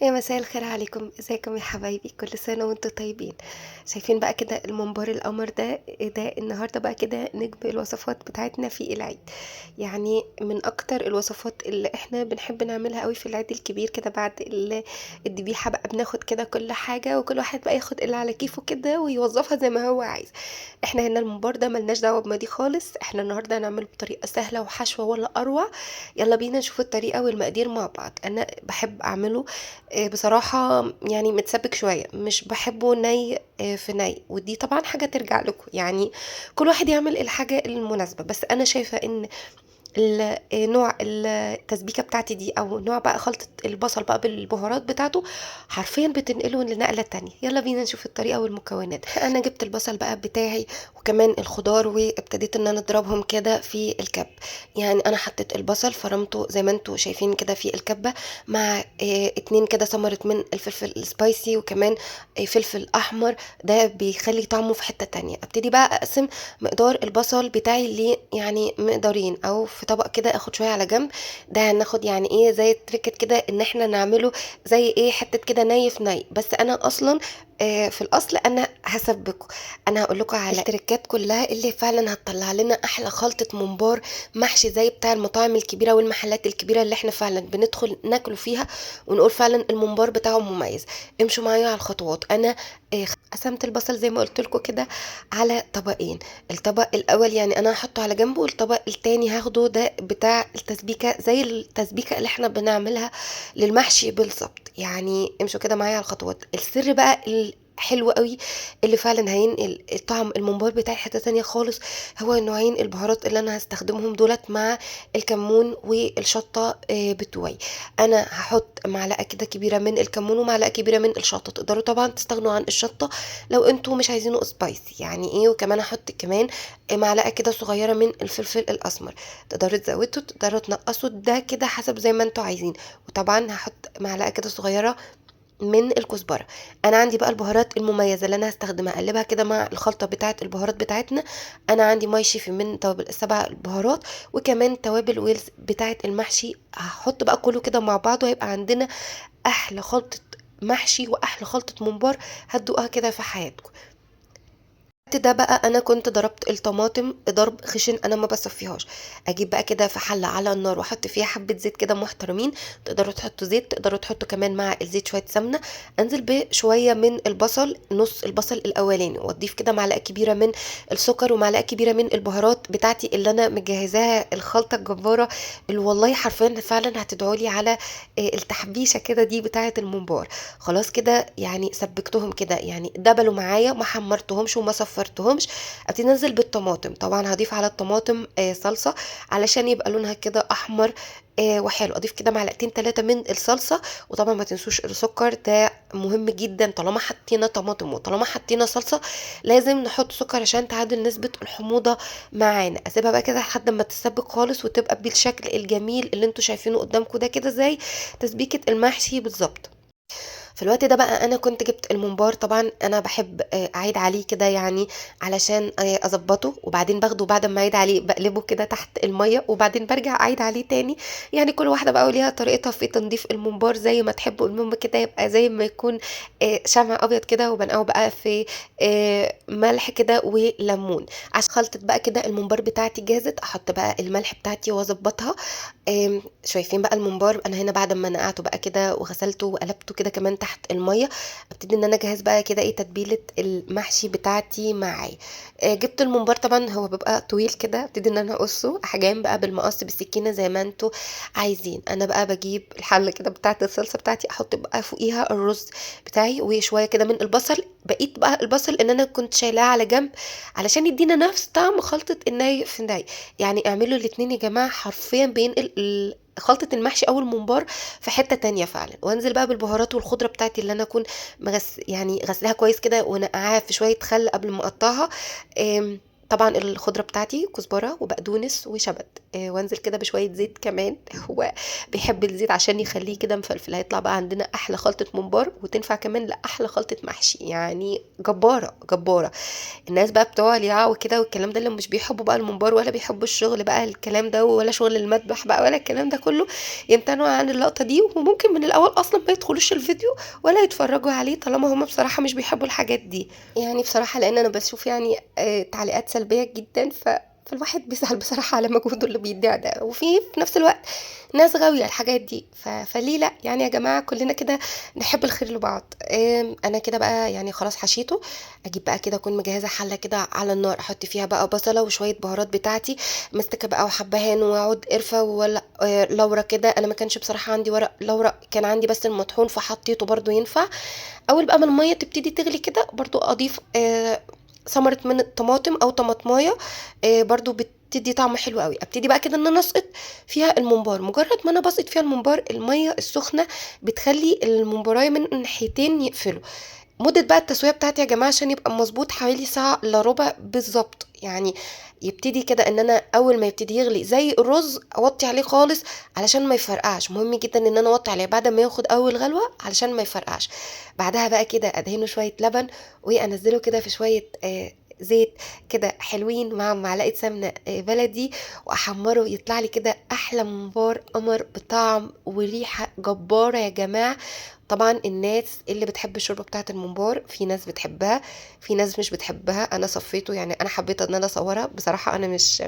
يا مساء الخير عليكم، ازيكم يا حبايبي؟ كل سنة وانتم طيبين. شايفين بقى كده الممبار القمر ده النهارده بقى كده نجم الوصفات بتاعتنا في العيد. يعني من اكتر الوصفات اللي احنا بنحب نعملها قوي في العيد الكبير كده بعد الذبيحة بقى بناخد كده كل حاجة وكل واحد بقى ياخد اللي على كيفه كده ويوظفها زي ما هو عايز. احنا هنا الممبار ده ملناش دعوة بمادي خالص، احنا النهارده هنعمله بطريقة سهلة وحشوة ولا اروع. يلا بينا نشوف الطريقة والمقادير مع بعض. انا بحب اعمله بصراحة يعني متسبك شوية، مش باحبه ني في ني، ودي طبعًا حاجة ترجع لكم، يعني كل واحد يعمل الحاجة المناسبة، بس أنا شايفة إن نوع التسبيكة بتاعتي دي أو نوع بقى خلطة البصل بقى بالبهارات بتاعته حرفيًا بتنقله لنقلة تانية. يلا بينا نشوف الطريقة والمكونات. أنا جبت البصل بقى بتاعي وكمان الخضار وابتديت إن أنا أضربهم كده في الكَبّ. يعني أنا حطيت البصل فرمته زي ما أنتم شايفين كده في الكبة مع 2 كده ثمرة من الفلفل السبايسي وكمان فلفل أحمر، ده بيخلّي طعمه في حتة تانية. أبتدي بقى أقسم مقدار البصل بتاعي يعني مقدارين أو في طبق كده آخد شوية على جنب. ده هناخد يعني إيه زي تريكة كده إن إحنا نعمله زي إيه حتة كده ني في ني، بس أنا أصلًا في الأصل أنا هاسبّكه. أنا هاقول لكم على التريكات كلّها اللي فعلًا هتطلّع لنا أحلى خلطة ممبار محشي زي بتاع المطاعم الكبيرة والمحلات الكبيرة اللي إحنا فعلًا بندخل ناكله فيها ونقول فعلًا الممبار بتاعهم مميز. امشوا معايا على الخطوات. أنا قسمت البصل زي ما قُلت لكم كده على طبقين. الطبق الأول يعني أنا هاحطه على جنب، والطبق التاني هاخده ده بتاع التسبيكة زي التسبيكة اللي إحنا بنعملها للمحشي بالضبط. يعني امشوا كده معايا على الخطوات. السر بقى الحلو أوي اللي فعلًا هينقل طعم الممبار بتاعي حتة تانية خالص، هو نوعين البهارات اللي أنا هاستخدمهم دُولة مع الكمون والشطة بتوعي. أنا هاحط معلقة كده كبيرة من الكمون ومعلقة كبيرة من الشطة، تقدروا طبعًا تستغنوا عن الشطة لو أنتم مش عايزينه spicy يعني إيه، وكمان هاحط كمان معلقة كده صغيرة من الفلفل الأسمر، تقدروا تزودوا تقدروا تنقّصوا، ده كده حسب زي ما أنتم عايزين. وطبعًا هاحط معلقة كده صغيرة من الكزبرة. أنا عندي بقى البهارات المميزة اللي أنا هاستخدمها، أقلّبها كده مع الخلطة بتاعة البهارات بتاعتنا. أنا عندي مَيّ شيفي من توابل ال7 البهارات، وكمان توابل ويلز بتاعة المحشي، هاحط بقى كلّه كده مع بعضه وهيبقى عندنا أحلى خلطة محشي وأحلى خلطة ممبار هتدوقوها كده في حياتكم. ده بقى أنا كنت ضربت الطماطم ضرب خشن، أنا ما باصفّيهاش. أجيب بقى كده في حلة على النار وأحط فيها حبة زيت كده محترمين، تقدروا تحطوا زيت، تقدروا تحطوا كمان مع الزيت شوية سمنة. أنزل بشوية من البصل، نُص البصل الأولاني، وأضيف كده معلقة كبيرة من السكر ومعلقة كبيرة من البهارات بتاعتي اللي أنا مجهزاها، الخلطة الجبارة اللي والله حرفيًا فعلًا هتدعوا لي على التحبيشة كده دي بتاعة الممبار. خلاص كده يعني سبّكتهم كده، يعني دبلوا معايا، ما حمّرتهمش وما صفّرتهمش. أبتدي أنزل بالطماطم، طبعًا هاضيف على الطماطم صلصة علشان يبقى لونها كده أحمر وحلو. أضيف كده معلقتين 3 من الصلصة، وطبعًا ما تنسوش السكر، ده مهم جدًا طالما حطينا طماطم وطالما حطينا صلصة لازم نحط سكر عشان تعادل نسبة الحموضة معانا. أسيبها بقى كده لحد أمّا تتسبّك خالص وتبقى بالشكل الجميل اللي أنتم شايفينه قدّامكم ده كده زي تسبيكة المحشي بالضبط. في الوقت ده بقى أنا كنت جِبت الممبار، طبعًا أنا باحب أعيد عليه كده يعني علشان أضبّطه، وبعدين باخده بعد أمّا أعيد عليه باقلبه كده تحت المَيّة، وبعدين بارجع أعيد عليه تاني. يعني كل واحدة بقى وليها طريقتها في تنضيف الممبار زي ما تحبوا. المهم كده يبقى زي ما يكون شمع أبيض كده، وبانقعه بقى في ملح كده وليمون. خلطة بقى كده الممبار بتاعتي جاهزت، أحط بقى الملح بتاعتي وأضبّطها. شايفين بقى الممبار أنا هنا بعد ما نقعته بقى كده وغسلته وقلبته كده كمان تحت المَيّة، ابتدي إن أنا أجهّز بقى كده إيه تتبيلة المحشي بتاعتي معاه. جِبت الممبار طبعًا هو بيبقى طويل كده، ابتدي إن أنا أقصه أحجام بقى بالمقص بالسكينة زي ما أنتم عايزين. أنا بقى باجيب الحلة كده بتاعة الصلصة بتاعتي، أحط بقى فوقيها الرز بتاعي وشوية كده من البصل. بقيت بقى البصل إن أنا كنت شايلاه على جنب علشان يدّينا نفس طعم خلطة الني في ني. يعني اعملوا الاتنين يا جماعة، حرفيًا بينقل خلطة المحشي أو الممبار في حتة تانية فعلًا. وأنزل بقى بالبهارات والخضرة بتاعتي اللي أنا أكون يعني غاسلاها كويس كده ونقعاها في شوية خل قبل ما أقطّعها. طبعًا الخضرة بتاعتي كزبرة وبقدونس وشبت. وانزل كده بشويه زيت كمان. هو بيحب الزيت عشان يخليه كده مفلفل. هيطلع بقى عندنا احلى خلطه ممبار، وتنفع كمان لاحلى خلطه محشي، يعني جباره جباره. الناس بقى بتوع اليعو وكده والكلام ده اللي مش بيحبوا بقى الممبار، ولا بيحبوا الشغل بقى الكلام ده، ولا شغل المذبح بقى ولا الكلام ده كله، يمتنعوا عن اللقطة دي، وممكن من الأول أصلا ما يدخلوش الفيديو ولا يتفرجوا عليه، طالما هم بصراحة مش بيحبوا الحاجات دي. يعني بصراحة لأن أنا بشوف يعني تعليقات سلبية جدا، فالواحد بيزعل بصراحة على مجهوده اللي بيضيع ده، في نفس الوقت ناس غاوية الحاجات دي، فليه لا يعني يا جماعة كلنا كده نحب الخير لبعض. انا كده بقى يعني خلاص حشيته. اجيب بقى كده اكون مجهزة حلة كده على النار، احط فيها بقى بصلة وشوية بهارات بتاعتي، مستكة بقى وحبهان وعود قرفة ولا لورا كده. انا ما كانش بصراحة عندي ورق لورا، كان عندي بس المطحون فحطيته برضو ينفع. اول بقى ما المية تبتدي تغلي كده برضو اضيف ثمرة من الطماطم او طماطمايه، برضو بتدي طعم حلو قوي. ابتدي بقى كده ان انا اسقط فيها الممبار. مجرد ما انا بسقط فيها الممبار، الميه السخنه بتخلي الممبرايه من ناحيتين يقفلوا. مدة بقى التسوية بتاعتي يا جماعة عشان يبقى مظبوط حوالي ساعة الا ربع بالظبط يعني. يبتدي كده ان انا اول ما يبتدي يغلي زي الرز اوطي عليه خالص علشان ما يفرقعش. مهم جدا ان انا اوطي عليه بعد ما ياخد اول غلوة علشان ما يفرقعش. بعدها بقى كده ادهنه شوية لبن، وانزله كده في شوية زيت كده حلوين مع معلقة سمنة بلدي، واحمره يطلع لي كده احلى ممبار قمر بطعم وريحة جبارة يا جماعة. طبعا الناس اللي بتحب الشوربه بتاعه الممبار، في ناس بتحبها في ناس مش بتحبها. انا صفيته يعني، انا حبيت ان انا اصورها بصراحه. انا مش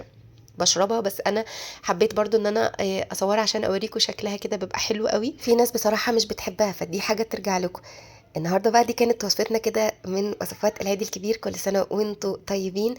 بشربها، بس انا حبيت برضو ان انا اصورها عشان اوريكم شكلها كده بيبقى حلو قوي. في ناس بصراحه مش بتحبها، فدي حاجه ترجع لكم. النهارده بقى دي كانت وصفتنا كده من وصفات العيد الكبير. كل سنه وانتم طيبين،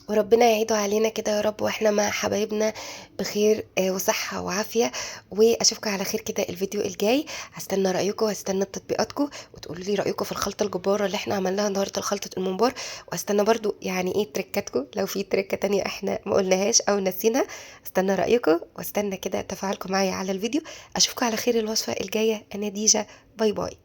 وربنا يعيده علينا كده يا رب، واحنا مع حبايبنا بخير وصحة وعافية. واشوفكم على خير كده الفيديو الجاي. هستنى رأيكم وهستنى تطبيقاتكم، وتقولوا لي رأيكم في الخلطة الجبارة اللي احنا عملناها النهاردة، خلطة الممبار. واستنى برضو يعني ايه تريكاتكم، لو في تريكة تانية احنا ما قلناهاش او نسينا. استنى رأيكم واستنى كده تفاعلكم معايا على الفيديو. اشوفكم على خير الوصفة الجاية. انا ديجا، باي باي.